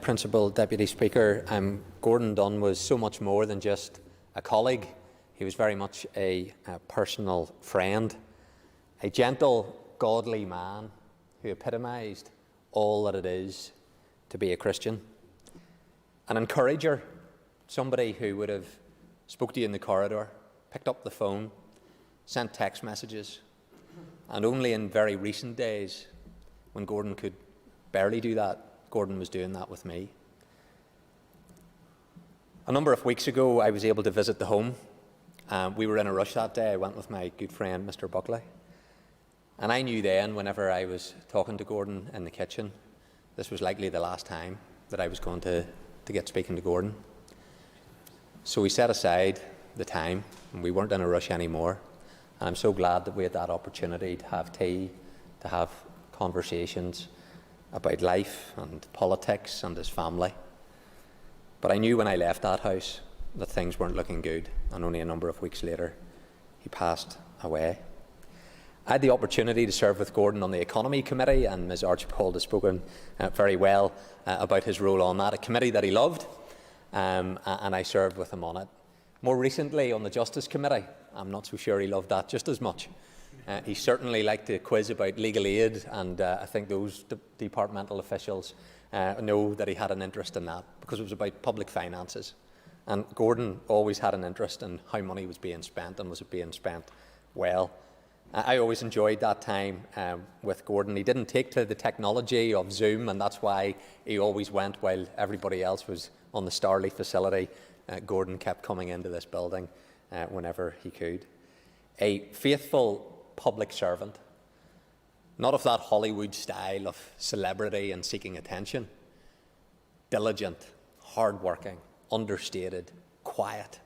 Principal Deputy Speaker. Gordon Dunne was so much more than just a colleague. He was very much a personal friend, a gentle, godly man who epitomised all that it is to be a Christian. An encourager, somebody who would have spoke to you in the corridor, picked up the phone, sent text messages, and only in very recent days, when Gordon could barely do that, Gordon was doing that with me. A number of weeks ago, I was able to visit the home. We were in a rush that day. I went with my good friend, Mr. Buckley. And I knew then, whenever I was talking to Gordon in the kitchen, this was likely the last time that I was going to get speaking to Gordon. So we set aside the time, and we weren't in a rush anymore. And I'm so glad that we had that opportunity to have tea, to have conversations about life and politics and his family. But I knew when I left that house that things weren't looking good, and only a number of weeks later he passed away. I had the opportunity to serve with Gordon on the Economy Committee, and Ms Archibald has spoken very well about his role on that, a committee that he loved, and I served with him on it. More recently on the Justice Committee, I'm not so sure he loved that just as much. He certainly liked to quiz about legal aid, and I think those departmental officials know that he had an interest in that, because it was about public finances. And Gordon always had an interest in how money was being spent, and was it being spent well. I always enjoyed that time with Gordon. He didn't take to the technology of Zoom, and that's why he always went while everybody else was on the Starley facility. Gordon kept coming into this building whenever he could. A faithful public servant, not of that Hollywood style of celebrity and seeking attention. Diligent, hard-working, understated, quiet.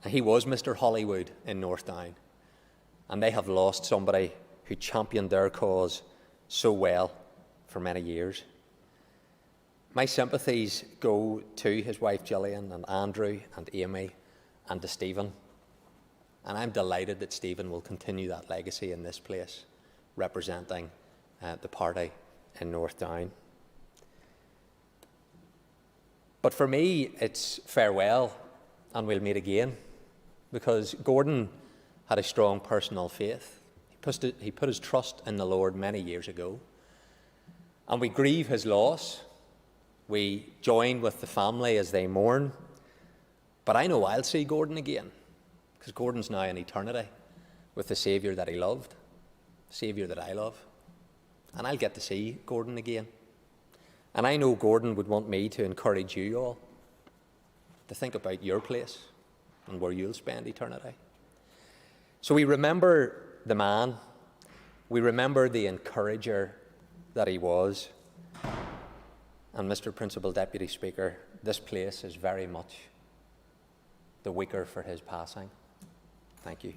And he was Mr. Hollywood in North Down, and they have lost somebody who championed their cause so well for many years. My sympathies go to his wife Gillian and Andrew and Amy and to Stephen. And I'm delighted that Stephen will continue that legacy in this place, representing the party in North Down. But for me, it's farewell, and we'll meet again, because Gordon had a strong personal faith. He put his trust in the Lord many years ago, and we grieve his loss. We join with the family as they mourn, but I know I'll see Gordon again, because Gordon's now in eternity with the Saviour that he loved, the Saviour that I love. And I'll get to see Gordon again. And I know Gordon would want me to encourage you all to think about your place and where you'll spend eternity. So we remember the man, we remember the encourager that he was. And Mr. Principal Deputy Speaker, this place is very much the weaker for his passing. Thank you.